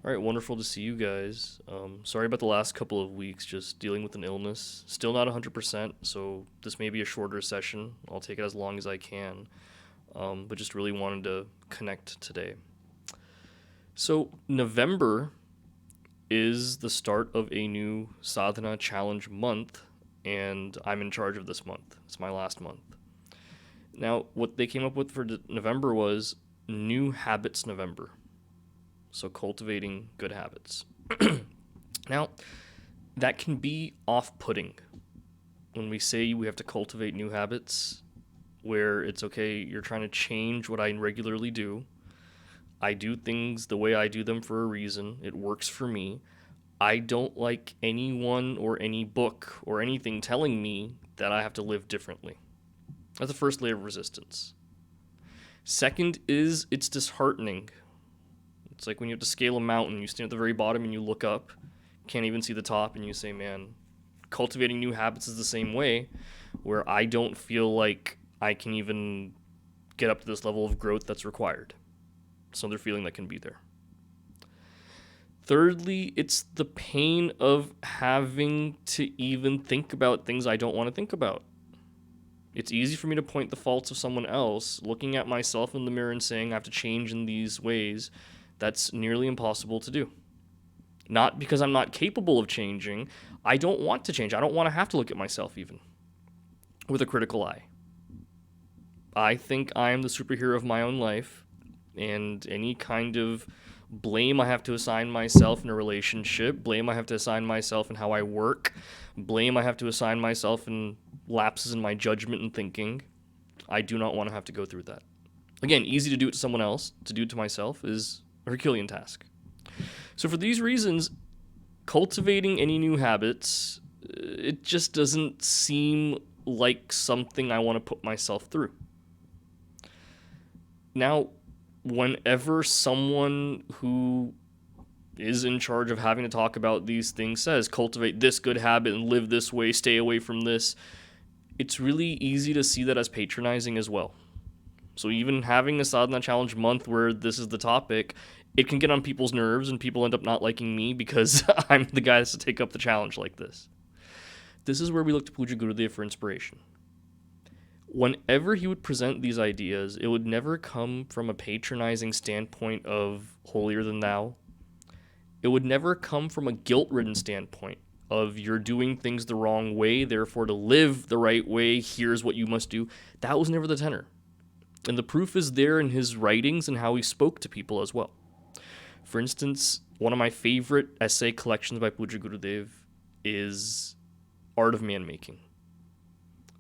All right, wonderful to see you guys. Sorry about the last couple of weeks, just dealing with an illness. Still not 100%, so this may be a shorter session. I'll take it as long as I can, but just really wanted to connect today. So, November is the start of a new Sadhana challenge month, and I'm in charge of this month. It's my last month. Now, what they came up with for November was New Habits November. So cultivating good habits. Now, that can be off-putting when we say we have to cultivate new habits, where it's okay, you're trying to change what I regularly do. I do things the way I do them for a reason. It works for me. I don't like anyone or any book or anything telling me that I have to live differently. That's the first layer of resistance. Second is it's disheartening. It's like when you have to scale a mountain, you stand at the very bottom and you look up, can't even see the top, and you say, man, cultivating new habits is the same way, where I don't feel like I can even get up to this level of growth that's required. It's another feeling that can be there. Thirdly, it's the pain of having to even think about things I don't want to think about. It's easy for me to point the faults of someone else, looking at myself in the mirror and saying I have to change in these ways. That's nearly impossible to do. Not because I'm not capable of changing. I don't want to change. I don't want to have to look at myself even with a critical eye. I think I am the superhero of my own life, and any kind of blame I have to assign myself in a relationship, blame I have to assign myself in how I work, blame I have to assign myself in lapses in my judgment and thinking, I do not want to have to go through that. Again, easy to do it to someone else. To do it to myself is a Herculean task. So for these reasons, cultivating any new habits, it just doesn't seem like something I want to put myself through. Now, whenever someone who is in charge of having to talk about these things says, cultivate this good habit and live this way, stay away from this, it's really easy to see that as patronizing as well. So even having a Sadhana Challenge month where this is the topic, it can get on people's nerves and people end up not liking me because I'm the guy that's to take up the challenge like this. This is where we look to Puja Gurudev for inspiration. Whenever he would present these ideas, it would never come from a patronizing standpoint of holier than thou. It would never come from a guilt-ridden standpoint of you're doing things the wrong way, therefore to live the right way, here's what you must do. That was never the tenor. And the proof is there in his writings and how he spoke to people as well. For instance, one of my favorite essay collections by Puja Gurudev is Art of Man-Making.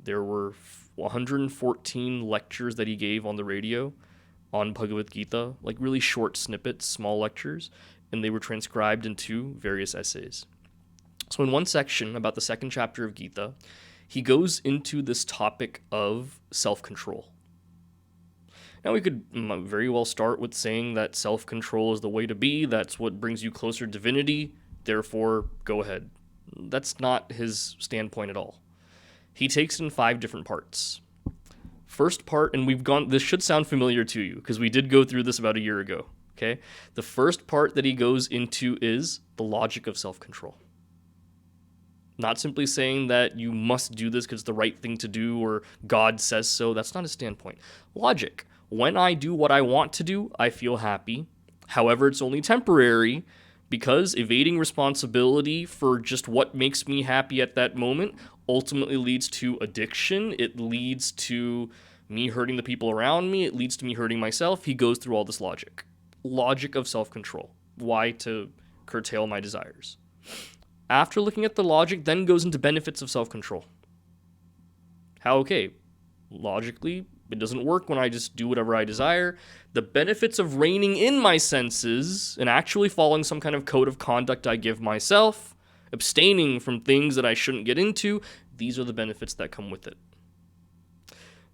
There were 114 lectures that he gave on the radio on Bhagavad Gita, like really short snippets, small lectures, and they were transcribed into various essays. So in one section about the second chapter of Gita, he goes into this topic of self-control. Now, we could very well start with saying that self-control is the way to be, that's what brings you closer to divinity, therefore, go ahead. That's not his standpoint at all. He takes it in 5 different parts. First part, and this should sound familiar to you, because we did go through this about a year ago, okay? The first part that he goes into is the logic of self-control. Not simply saying that you must do this because it's the right thing to do or God says so. That's not his standpoint. Logic. When I do what I want to do, I feel happy. However, it's only temporary because evading responsibility for just what makes me happy at that moment ultimately leads to addiction. It leads to me hurting the people around me. It leads to me hurting myself. He goes through all this logic. Logic of self-control. Why to curtail my desires. After looking at the logic, then goes into benefits of self-control. How, okay, logically, it doesn't work when I just do whatever I desire. The benefits of reining in my senses and actually following some kind of code of conduct I give myself, abstaining from things that I shouldn't get into, these are the benefits that come with it.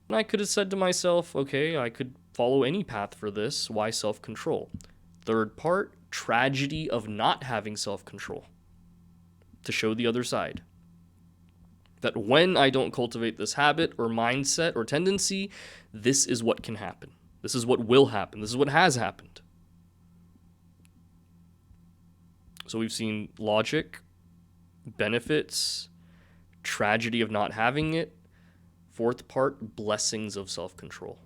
And I could have said to myself, okay, I could follow any path for this. Why self-control? Third part, tragedy of not having self-control. To show the other side. That when I don't cultivate this habit or mindset or tendency, this is what can happen. This is what will happen. This is what has happened. So we've seen logic, benefits, tragedy of not having it. Fourth part, blessings of self-control.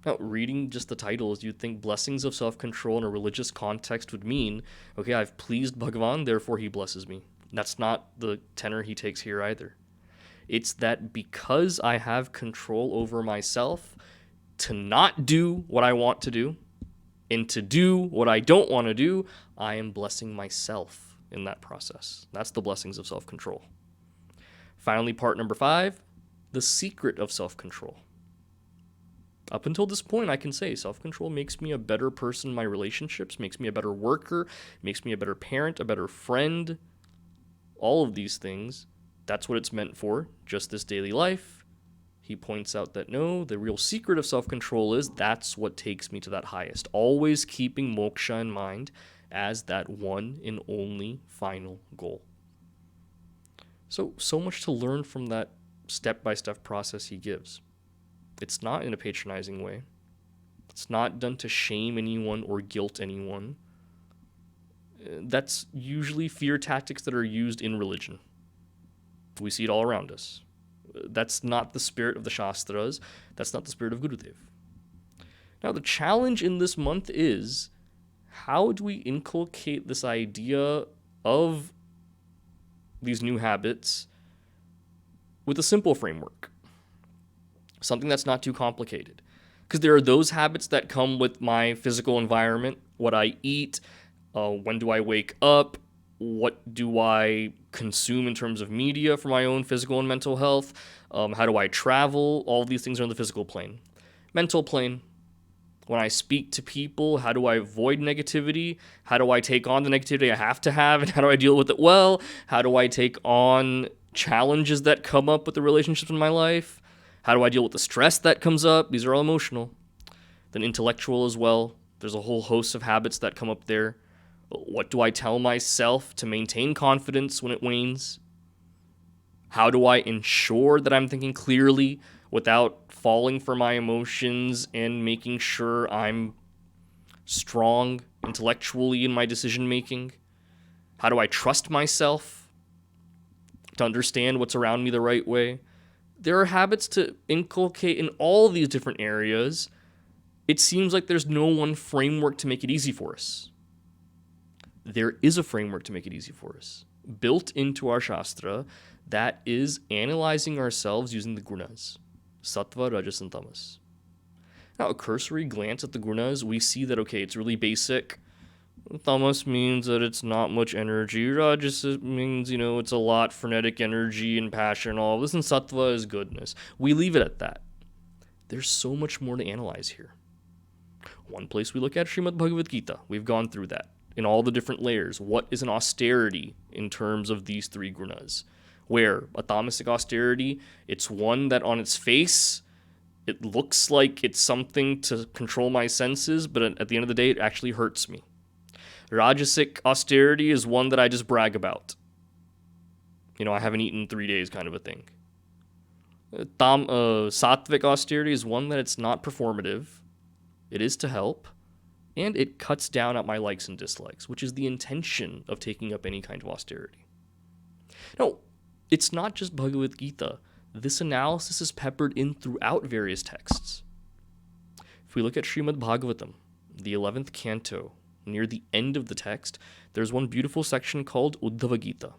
Now, reading just the titles, you'd think blessings of self-control in a religious context would mean, okay, I've pleased Bhagavan, therefore he blesses me. That's not the tenor he takes here either. It's that because I have control over myself to not do what I want to do and to do what I don't want to do, I am blessing myself in that process. That's the blessings of self-control. Finally, part number 5, the secret of self-control. Up until this point, I can say self-control makes me a better person in my relationships, makes me a better worker, makes me a better parent, a better friend. All of these things, that's what it's meant for, just this daily life. He points out that no, the real secret of self-control is that's what takes me to that highest. Always keeping moksha in mind as that one and only final goal. So much to learn from that step-by-step process he gives. It's not in a patronizing way. It's not done to shame anyone or guilt anyone. That's usually fear tactics that are used in religion. We see it all around us. That's not the spirit of the Shastras. That's not the spirit of Gurudev. Now, the challenge in this month is, how do we inculcate this idea of these new habits with a simple framework? Something that's not too complicated. Because there are those habits that come with my physical environment, what I eat, when do I wake up, what do I consume in terms of media for my own physical and mental health, how do I travel, all of these things are on the physical plane. Mental plane, when I speak to people, how do I avoid negativity, how do I take on the negativity I have to have, and how do I deal with it well, how do I take on challenges that come up with the relationships in my life, how do I deal with the stress that comes up? These are all emotional. Then intellectual as well. There's a whole host of habits that come up there. What do I tell myself to maintain confidence when it wanes? How do I ensure that I'm thinking clearly without falling for my emotions and making sure I'm strong intellectually in my decision making? How do I trust myself to understand what's around me the right way? There are habits to inculcate in all these different areas. It seems like there's no one framework to make it easy for us. There is a framework to make it easy for us, built into our Shastra, that is analyzing ourselves using the gunas, sattva, rajas, and tamas. Now, a cursory glance at the gunas, we see that, okay, it's really basic. Tamas means that it's not much energy. Rajas means, it's a lot frenetic energy and passion, all this, and sattva is goodness. We leave it at that. There's so much more to analyze here. One place we look at Srimad Bhagavad Gita. We've gone through that in all the different layers. What is an austerity in terms of these 3 gunas? Where a tamasic austerity, it's one that on its face, it looks like it's something to control my senses, but at the end of the day, it actually hurts me. Rajasic austerity is one that I just brag about. I haven't eaten 3 days kind of a thing. Sattvic austerity is one that it's not performative. It is to help. And it cuts down at my likes and dislikes, which is the intention of taking up any kind of austerity. Now, it's not just Bhagavad Gita. This analysis is peppered in throughout various texts. If we look at Srimad Bhagavatam, the 11th canto, near the end of the text, there's one beautiful section called Uddhava Gita.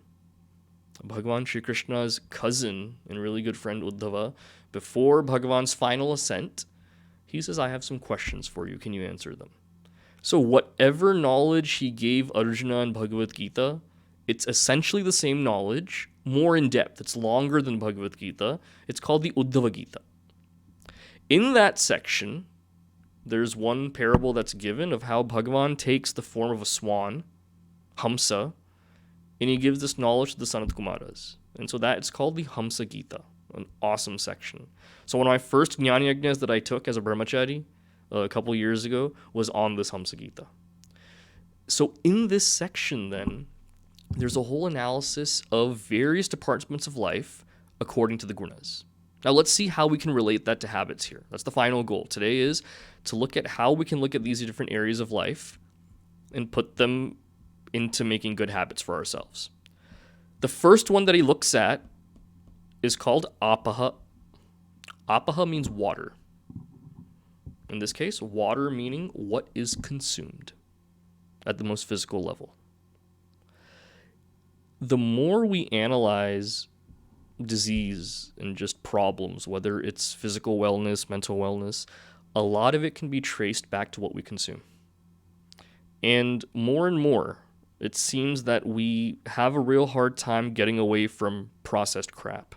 Bhagavan Shri Krishna's cousin and really good friend Uddhava, before Bhagavan's final ascent, he says, I have some questions for you. Can you answer them? So whatever knowledge he gave Arjuna in Bhagavad Gita, it's essentially the same knowledge, more in depth. It's longer than Bhagavad Gita. It's called the Uddhava Gita. In that section, there's one parable that's given of how Bhagavan takes the form of a swan, Hamsa, and he gives this knowledge to the Sanat Kumaras. And so it's called the Hamsa Gita, an awesome section. So one of my first Jnana Yajnas that I took as a brahmachari a couple years ago was on this Hamsa Gita. So in this section then, there's a whole analysis of various departments of life according to the gunas. Now let's see how we can relate that to habits here. That's the final goal. Today is to look at how we can look at these different areas of life and put them into making good habits for ourselves. The first one that he looks at is called apaha. Apaha means water. In this case, water meaning what is consumed at the most physical level. The more we analyze disease and just problems, whether it's physical wellness, mental wellness, a lot of it can be traced back to what we consume. And more, it seems that we have a real hard time getting away from processed crap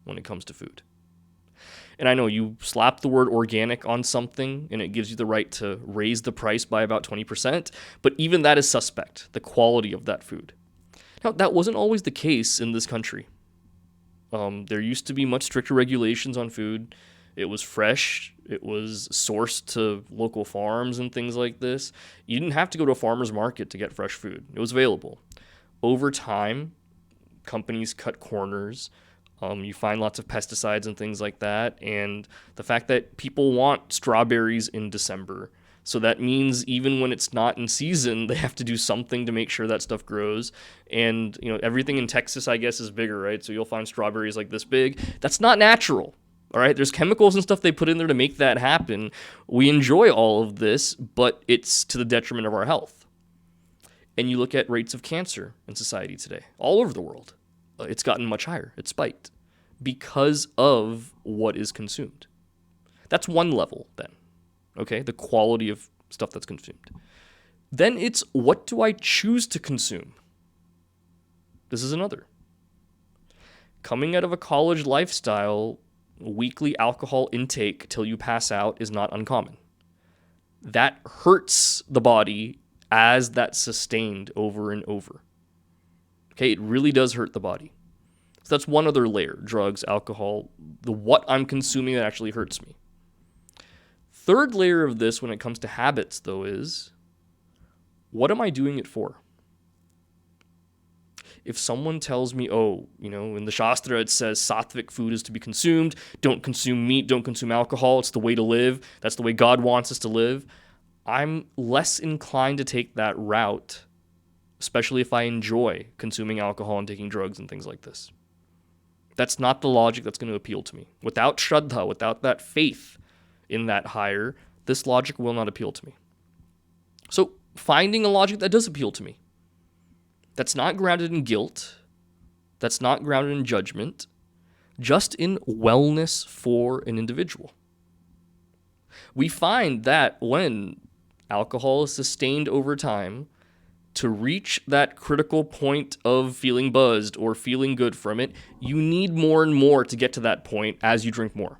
when it comes to food. And I know you slap the word organic on something and it gives you the right to raise the price by about 20%, but even that is suspect, the quality of that food. Now, that wasn't always the case in this country. There used to be much stricter regulations on food. It was fresh. It was sourced to local farms and things like this. You didn't have to go to a farmer's market to get fresh food. It was available. Over time, companies cut corners. You find lots of pesticides and things like that. And the fact that people want strawberries in December. So that means even when it's not in season, they have to do something to make sure that stuff grows. And, everything in Texas, I guess, is bigger, right? So you'll find strawberries like this big. That's not natural, all right? There's chemicals and stuff they put in there to make that happen. We enjoy all of this, but it's to the detriment of our health. And you look at rates of cancer in society today, all over the world. It's gotten much higher. It's spiked because of what is consumed. That's one level then. Okay, the quality of stuff that's consumed. Then it's, what do I choose to consume? This is another. Coming out of a college lifestyle, weekly alcohol intake till you pass out is not uncommon. That hurts the body as that's sustained over and over. Okay, it really does hurt the body. So that's one other layer, drugs, alcohol, the what I'm consuming that actually hurts me. Third layer of this when it comes to habits, though, is what am I doing it for? If someone tells me, in the Shastra it says sattvic food is to be consumed, don't consume meat, don't consume alcohol, it's the way to live, that's the way God wants us to live, I'm less inclined to take that route, especially if I enjoy consuming alcohol and taking drugs and things like this. That's not the logic that's going to appeal to me. Without Shraddha, without that faith in that higher, this logic will not appeal to me. So finding a logic that does appeal to me, that's not grounded in guilt, that's not grounded in judgment, just in wellness for an individual. We find that when alcohol is sustained over time, to reach that critical point of feeling buzzed or feeling good from it, you need more and more to get to that point as you drink more.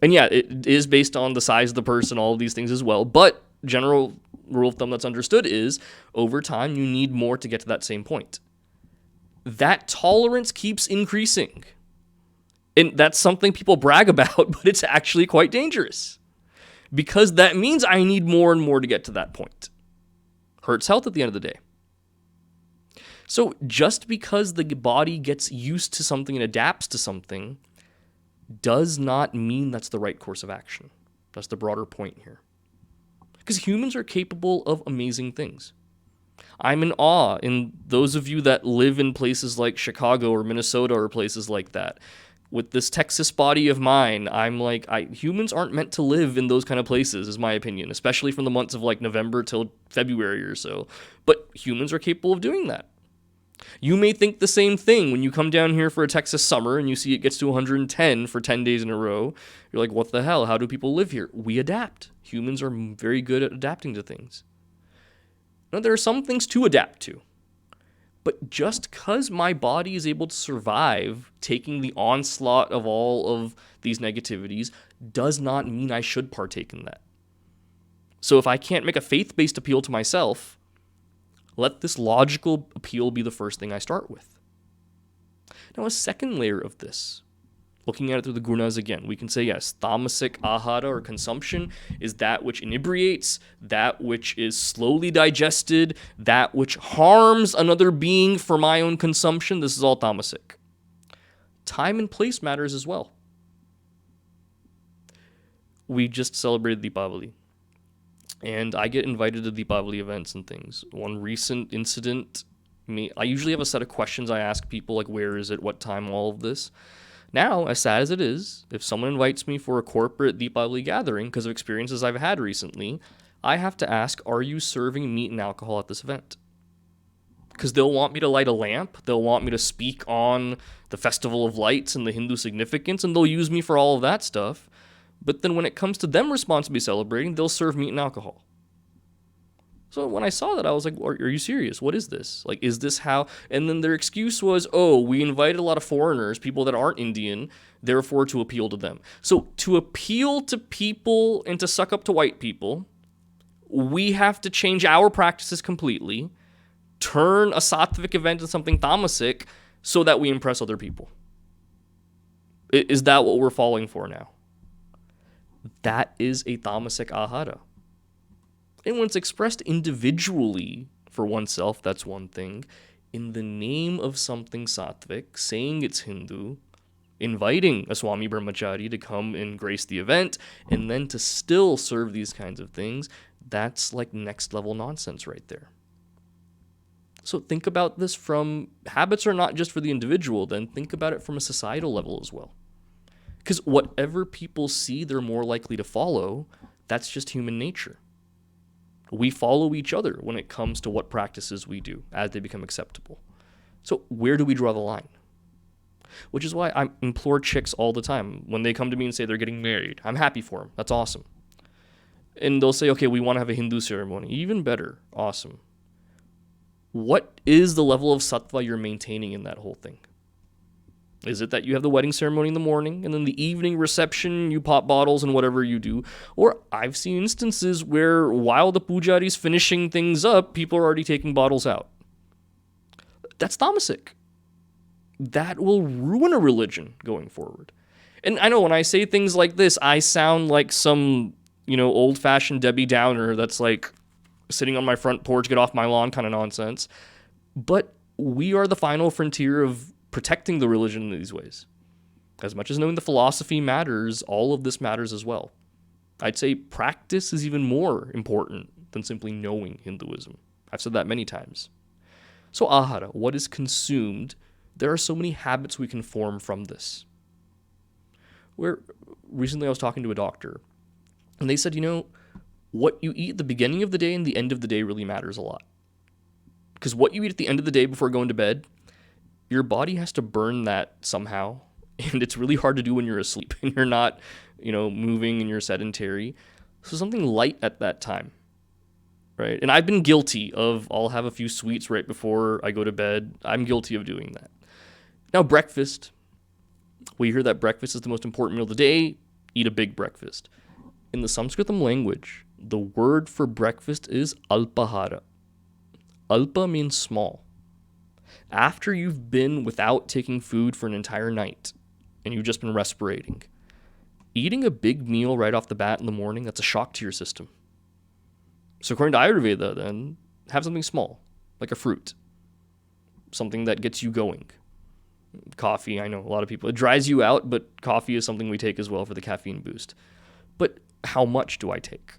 And yeah, it is based on the size of the person, all of these things as well. But general rule of thumb that's understood is over time, you need more to get to that same point. That tolerance keeps increasing. And that's something people brag about, but it's actually quite dangerous. Because that means I need more and more to get to that point. Hurts health at the end of the day. So just because the body gets used to something and adapts to something does not mean that's the right course of action. That's the broader point here. Because humans are capable of amazing things. I'm in awe in those of you that live in places like Chicago or Minnesota or places like that. With this Texas body of mine, I'm like, humans aren't meant to live in those kind of places, is my opinion, especially from the months of like November till February or so. But humans are capable of doing that. You may think the same thing when you come down here for a Texas summer and you see it gets to 110 for 10 days in a row. You're like, what the hell? How do people live here? We adapt. Humans are very good at adapting to things. Now, there are some things to adapt to. But just because my body is able to survive taking the onslaught of all of these negativities does not mean I should partake in that. So if I can't make a faith-based appeal to myself, let this logical appeal be the first thing I start with. Now, a second layer of this, looking at it through the gunas again, we can say, yes, tamasic ahara or consumption is that which inebriates, that which is slowly digested, that which harms another being for my own consumption. This is all tamasic. Time and place matters as well. We just celebrated Deepavali. and I get invited to Deepavali events and things. One recent incident, I usually have a set of questions I ask people, like where is it, what time, all of this. Now, as sad as it is, if someone invites me for a corporate Deepavali gathering because of experiences I've had recently, I have to ask, are you serving meat and alcohol at this event? Because they'll want me to light a lamp, they'll want me to speak on the Festival of Lights and the Hindu significance, and they'll use me for all of that stuff. But then when it comes to them responsibly celebrating, they'll serve meat and alcohol. So when I saw that, I was like, are you serious? What is this? Like, is this how? And then their excuse was, oh, we invited a lot of foreigners, people that aren't Indian, therefore to appeal to them. So to appeal to people and to suck up to white people, we have to change our practices completely, turn a sattvic event into something tamasic so that we impress other people. Is that what we're falling for now? That is a tamasic ahara. And when it's expressed individually for oneself, that's one thing. In the name of something sattvic, saying it's Hindu, inviting a Swami Brahmachari to come and grace the event, and then to still serve these kinds of things, that's like next level nonsense right there. So think about this from, habits are not just for the individual, then think about it from a societal level as well. Because whatever people see they're more likely to follow, that's just human nature. We follow each other when it comes to what practices we do as they become acceptable. So where do we draw the line? Which is why I implore chicks all the time. When they come to me and say they're getting married, I'm happy for them. That's awesome. And they'll say, okay, we want to have a Hindu ceremony. Even better. Awesome. What is the level of sattva you're maintaining in that whole thing? Is it that you have the wedding ceremony in the morning and then the evening reception, you pop bottles and whatever you do? Or I've seen instances where while the pujari's finishing things up, people are already taking bottles out. That's tamasic. That will ruin a religion going forward. And I know when I say things like this, I sound like some, old-fashioned Debbie Downer that's like sitting on my front porch, get off my lawn kind of nonsense. But we are the final frontier of protecting the religion in these ways. As much as knowing the philosophy matters, all of this matters as well. I'd say practice is even more important than simply knowing Hinduism. I've said that many times. So ahara, what is consumed? There are so many habits we can form from this. Where recently I was talking to a doctor, and they said, what you eat at the beginning of the day and the end of the day really matters a lot. Because what you eat at the end of the day before going to bed, your body has to burn that somehow, and it's really hard to do when you're asleep and you're not, moving and you're sedentary. So something light at that time, right? And I've been guilty of, I'll have a few sweets right before I go to bed. I'm guilty of doing that. Now, breakfast. We hear that breakfast is the most important meal of the day. Eat a big breakfast. In the Sanskritam language, the word for breakfast is alpahara. Alpa means small. After you've been without taking food for an entire night and you've just been respirating, eating a big meal right off the bat in the morning, that's a shock to your system. So according to Ayurveda, then, have something small, like a fruit, something that gets you going. Coffee, I know a lot of people, it dries you out, but coffee is something we take as well for the caffeine boost. But how much do I take?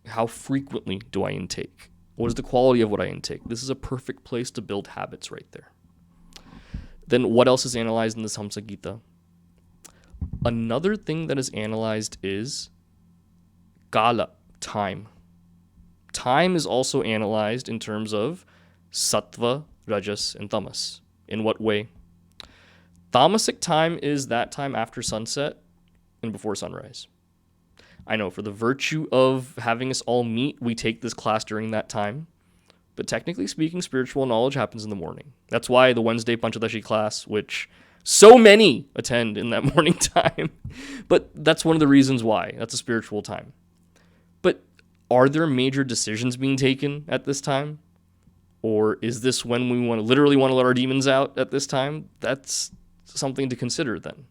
How frequently do I intake? What is the quality of what I intake? This is a perfect place to build habits right there. Then what else is analyzed in this Hamsa Gita? Another thing that is analyzed is kala, time. Time is also analyzed in terms of sattva, rajas, and tamas. In what way? Tamasic time is that time after sunset and before sunrise. I know for the virtue of having us all meet, we take this class during that time. But technically speaking, spiritual knowledge happens in the morning. That's why the Wednesday Panchadashi class, which so many attend in that morning time. But that's one of the reasons why. That's a spiritual time. But are there major decisions being taken at this time? Or is this when we literally want to let our demons out at this time? That's something to consider then.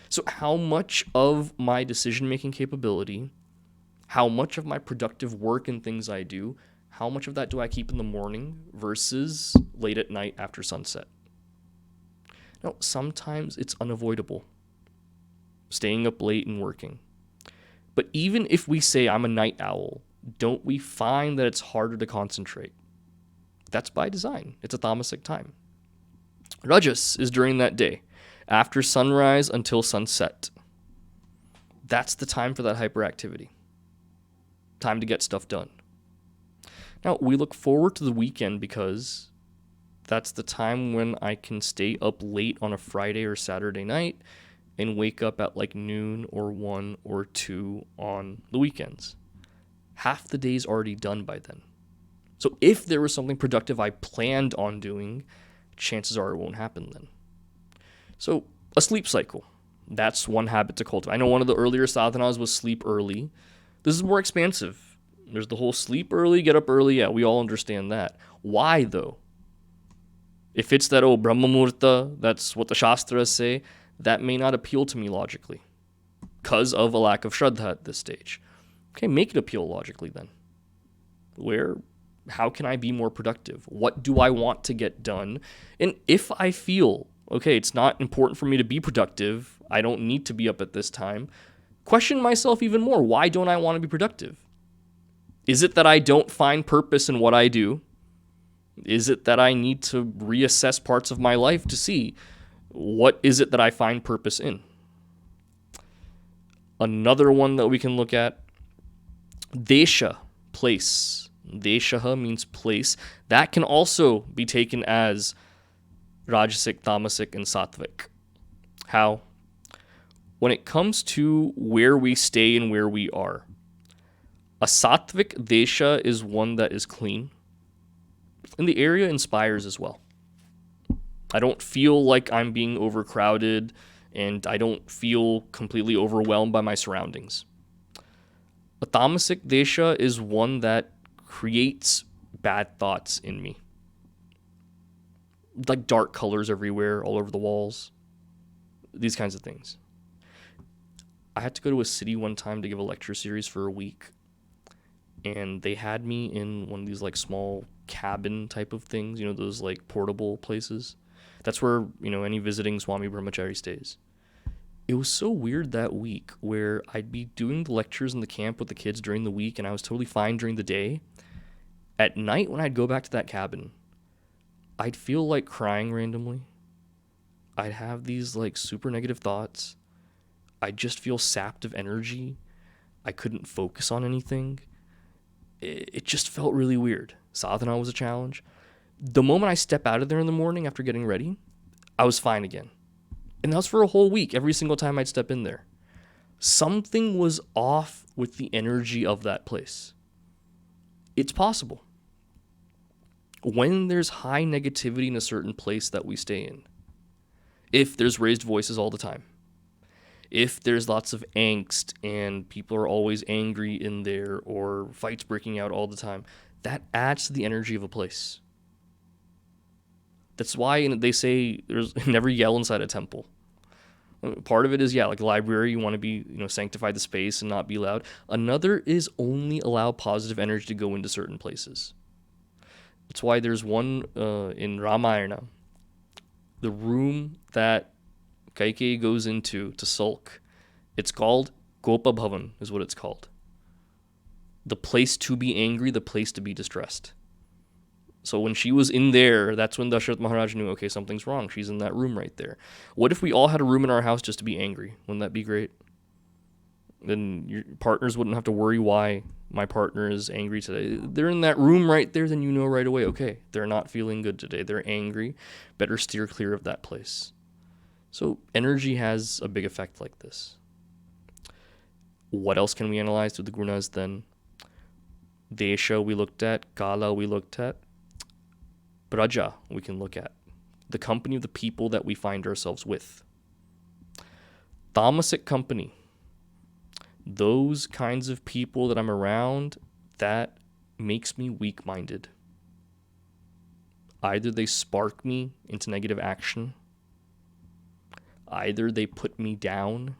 So how much of my decision-making capability, how much of my productive work and things I do, how much of that do I keep in the morning versus late at night after sunset? Now, sometimes it's unavoidable, staying up late and working. But even if we say I'm a night owl, don't we find that it's harder to concentrate? That's by design. It's a tamasic time. Rajas is during that day, after sunrise until sunset. That's the time for that hyperactivity. Time to get stuff done. Now, we look forward to the weekend because that's the time when I can stay up late on a Friday or Saturday night and wake up at like noon or 1 or 2 on the weekends. Half the day's already done by then. So if there was something productive I planned on doing, chances are it won't happen then. So a sleep cycle. That's one habit to cultivate. I know one of the earlier sadhanas was sleep early. This is more expansive. There's the whole sleep early, get up early. Yeah, we all understand that. Why though? If it's that, Brahma Murta, that's what the Shastras say, that may not appeal to me logically because of a lack of Shraddha at this stage. Okay, make it appeal logically then. How can I be more productive? What do I want to get done? And if I feel, okay, it's not important for me to be productive, I don't need to be up at this time, question myself even more. Why don't I want to be productive? Is it that I don't find purpose in what I do? Is it that I need to reassess parts of my life to see what is it that I find purpose in? Another one that we can look at, desha, place. Deshaha means place. That can also be taken as rajasic, tamasic, and sattvic. How? When it comes to where we stay and where we are, a sattvic desha is one that is clean. And the area inspires as well. I don't feel like I'm being overcrowded, and I don't feel completely overwhelmed by my surroundings. A tamasic desha is one that creates bad thoughts in me. Like dark colors everywhere, all over the walls. These kinds of things. I had to go to a city one time to give a lecture series for a week. And they had me in one of these like small cabin type of things, those like portable places. That's where, any visiting Swami Brahmachari stays. It was so weird that week where I'd be doing the lectures in the camp with the kids during the week and I was totally fine during the day. At night when I'd go back to that cabin, I'd feel like crying randomly. I'd have these like super negative thoughts. I'd just feel sapped of energy. I couldn't focus on anything. It just felt really weird. Sadhana was a challenge. The moment I step out of there in the morning after getting ready, I was fine again. And that was for a whole week, every single time I'd step in there. Something was off with the energy of that place. It's possible. When there's high negativity in a certain place that we stay in, if there's raised voices all the time, if there's lots of angst and people are always angry in there or fights breaking out all the time, that adds to the energy of a place. That's why they say there's never yell inside a temple. Part of it is, like a library, you want to be, sanctify the space and not be loud. Another is only allow positive energy to go into certain places. That's why there's one in Ramayana, the room that Kaikeyi goes into to sulk. It's called Gopa Bhavan, is what it's called. The place to be angry, the place to be distressed. So when she was in there, that's when Dasharath Maharaj knew, okay, something's wrong. She's in that room right there. What if we all had a room in our house just to be angry? Wouldn't that be great? Then your partners wouldn't have to worry why my partner is angry today. They're in that room right there, then you know right away, okay, they're not feeling good today. They're angry. Better steer clear of that place. So energy has a big effect like this. What else can we analyze through the gunas then? Desha we looked at, Kala we looked at, Praja we can look at. The company of the people that we find ourselves with. Tamasic company. Those kinds of people that I'm around, that makes me weak-minded. Either they spark me into negative action, either they put me down,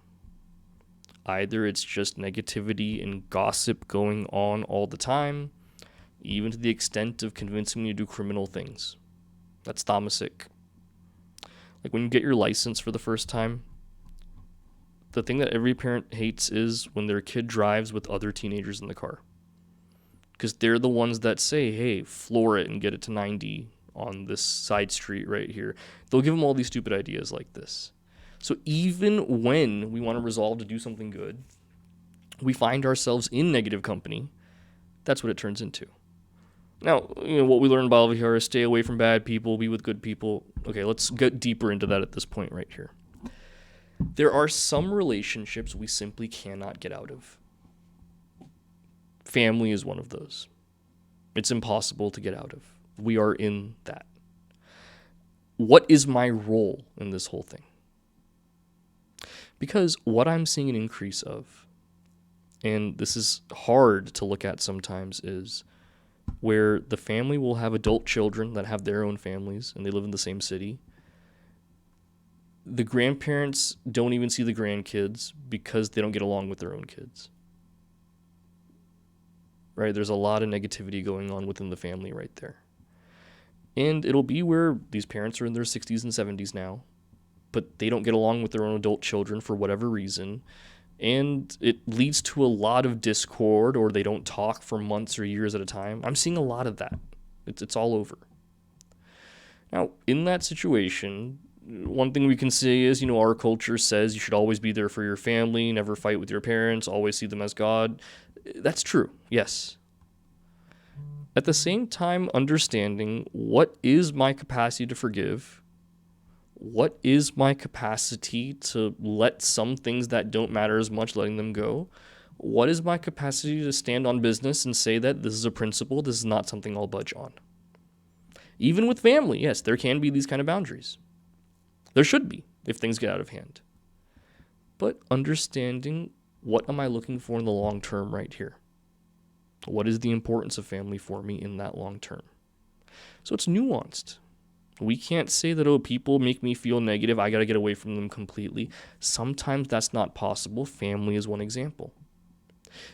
either it's just negativity and gossip going on all the time, even to the extent of convincing me to do criminal things. That's tamasic. Like when you get your license for the first time, the thing that every parent hates is when their kid drives with other teenagers in the car. because they're the ones that say, hey, floor it and get it to 90 on this side street right here. They'll give them all these stupid ideas like this. So even when we want to resolve to do something good, we find ourselves in negative company. That's what it turns into. Now, what we learn about here is stay away from bad people, be with good people. Okay, let's get deeper into that at this point right here. There are some relationships we simply cannot get out of. Family is one of those. It's impossible to get out of. We are in that. What is my role in this whole thing? Because what I'm seeing an increase of, and this is hard to look at sometimes, is where the family will have adult children that have their own families and they live in the same city. The grandparents don't even see the grandkids because they don't get along with their own kids. Right? There's a lot of negativity going on within the family right there. And it'll be where these parents are in their 60s and 70s now, but they don't get along with their own adult children for whatever reason. And it leads to a lot of discord, or they don't talk for months or years at a time. I'm seeing a lot of that. It's all over. Now, in that situation, one thing we can say is, our culture says you should always be there for your family, never fight with your parents, always see them as God. That's true, yes. At the same time, understanding what is my capacity to forgive, what is my capacity to let some things that don't matter as much, letting them go? What is my capacity to stand on business and say that this is a principle, this is not something I'll budge on? Even with family, yes, there can be these kind of boundaries. There should be, if things get out of hand. But understanding, what am I looking for in the long term right here? What is the importance of family for me in that long term? So it's nuanced. We can't say that, people make me feel negative, I got to get away from them completely. Sometimes that's not possible. Family is one example.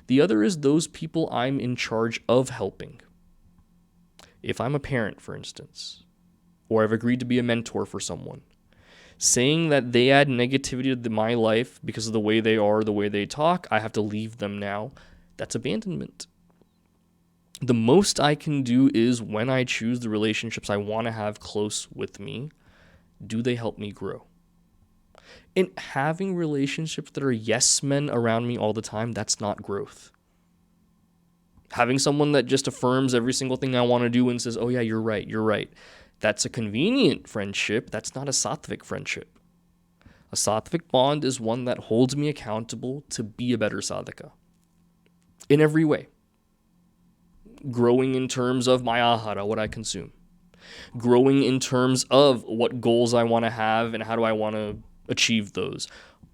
The other is those people I'm in charge of helping. If I'm a parent, for instance, or I've agreed to be a mentor for someone, saying that they add negativity to my life because of the way they are, the way they talk, I have to leave them now, that's abandonment. The most I can do is, when I choose the relationships I want to have close with me, do they help me grow? And having relationships that are yes men around me all the time, that's not growth. Having someone that just affirms every single thing I want to do and says, oh yeah, you're right. That's a convenient friendship. That's not a sattvic friendship. A sattvic bond is one that holds me accountable to be a better sadhaka. In every way. Growing in terms of my ahara, what I consume. Growing in terms of what goals I want to have and how do I want to achieve those.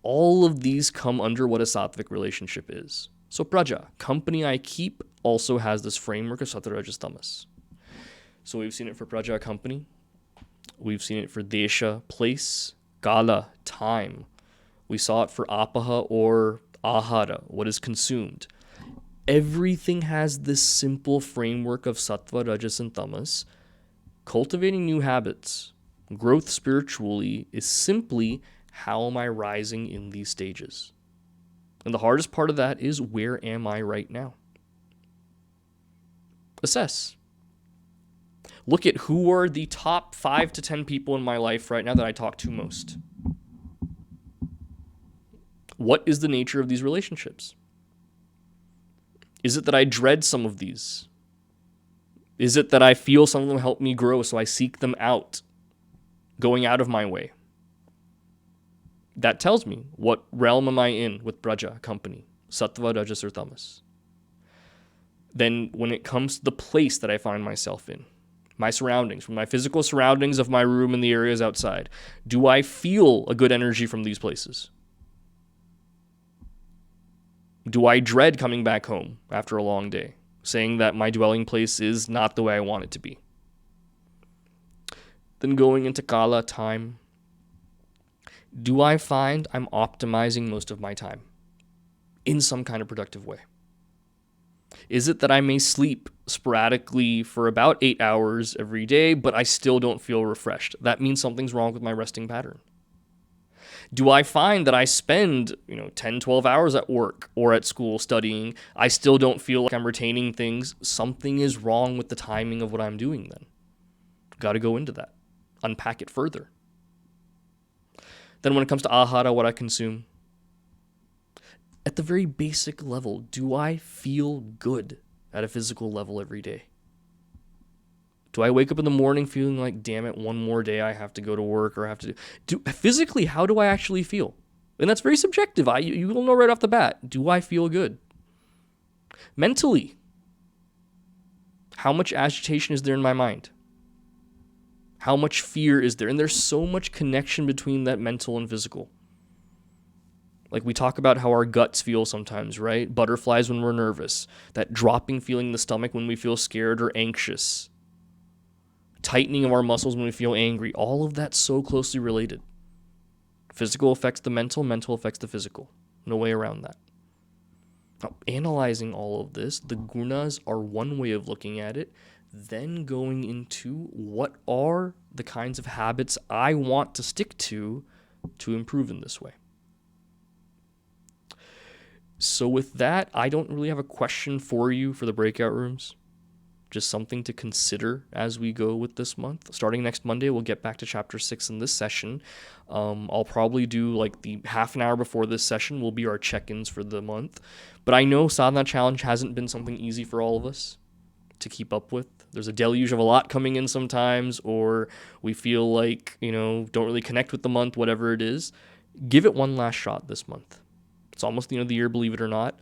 All of these come under what a sattvic relationship is. So praja, company I keep, also has this framework of sattva, rajas, tamas. So we've seen it for praja, company. We've seen it for desha, place, kala, time. We saw it for apaha or ahara, what is consumed. Everything has this simple framework of sattva, rajas, and tamas. Cultivating new habits, growth spiritually, is simply, how am I rising in these stages? And the hardest part of that is, where am I right now? Assess. Look at who are the top 5 to 10 people in my life right now that I talk to most. What is the nature of these relationships? Is it that I dread some of these? Is it that I feel some of them help me grow, so I seek them out, going out of my way? That tells me, what realm am I in with praja, company, sattva, rajas, or tamas? Then when it comes to the place that I find myself in, my surroundings, from my physical surroundings of my room and the areas outside, do I feel a good energy from these places? Do I dread coming back home after a long day, saying that my dwelling place is not the way I want it to be? Then going into kala, time, do I find I'm optimizing most of my time in some kind of productive way? Is it that I may sleep sporadically for about 8 hours every day, but I still don't feel refreshed? That means something's wrong with my resting pattern. Do I find that I spend, 10, 12 hours at work or at school studying, I still don't feel like I'm retaining things? Something is wrong with the timing of what I'm doing then. Got to go into that, unpack it further. Then when it comes to ahara, what I consume, at the very basic level, do I feel good at a physical level every day? Do I wake up in the morning feeling like, damn it, one more day I have to go to work or I have to do physically, how do I actually feel? And that's very subjective. You will know right off the bat. Do I feel good? Mentally, how much agitation is there in my mind? How much fear is there? And there's so much connection between that mental and physical. Like we talk about how our guts feel sometimes, right? Butterflies when we're nervous. That dropping feeling in the stomach when we feel scared or anxious. Tightening of our muscles when we feel angry. All of that's so closely related. Physical affects the mental, mental affects the physical. No way around that. Now, analyzing all of this, the gunas are one way of looking at it. Then going into what are the kinds of habits I want to stick to improve in this way. So with that, I don't really have a question for you for the breakout rooms. Just something to consider as we go with this month. Starting next Monday, we'll get back to chapter 6 in this session. I'll probably do like the half an hour before this session will be our check-ins for the month. But I know Sadhana Challenge hasn't been something easy for all of us to keep up with. There's a deluge of a lot coming in sometimes, or we feel like, don't really connect with the month, whatever it is. Give it one last shot this month. It's almost the end of the year, believe it or not.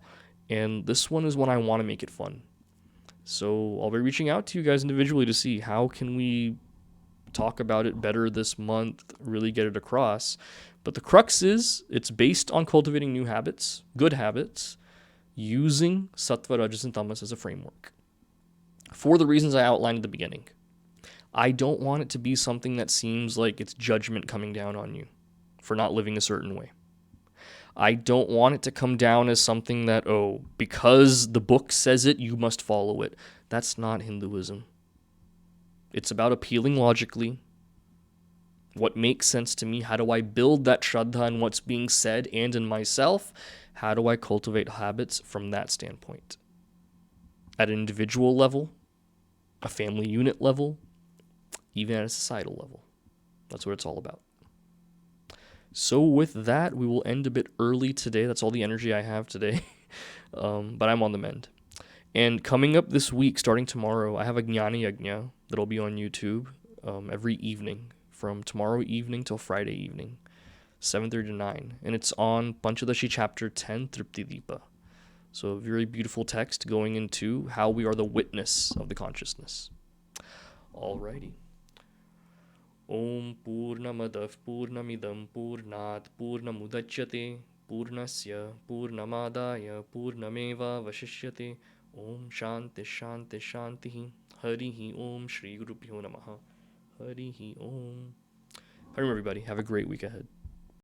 And this one is one I want to make it fun. So I'll be reaching out to you guys individually to see how can we talk about it better this month, really get it across. But the crux is it's based on cultivating new habits, good habits, using sattva, rajas, and tamas as a framework. For the reasons I outlined at the beginning. I don't want it to be something that seems like it's judgment coming down on you for not living a certain way. I don't want it to come down as something that, because the book says it, you must follow it. That's not Hinduism. It's about appealing logically. What makes sense to me? How do I build that shraddha in what's being said and in myself? How do I cultivate habits from that standpoint? At an individual level, a family unit level, even at a societal level. That's what it's all about. So with that, we will end a bit early today. That's all the energy I have today. But I'm on the mend. And coming up this week, starting tomorrow, I have a Jnana Yajna that'll be on YouTube every evening from tomorrow evening till Friday evening, 7:30 to 9. And it's on Panchadashi chapter 10, Tripti Deepa. So a very beautiful text going into how we are the witness of the consciousness. Alrighty. Om Purnamadav Purnamidam Purnat Purnamudachyate Purnasya Purnamadaya Purnameva Vashishyate Om Shanti Shanti Shanti Harihi Om Shri Gurubhyo Namaha Harihi Om. Everybody, have a great week ahead.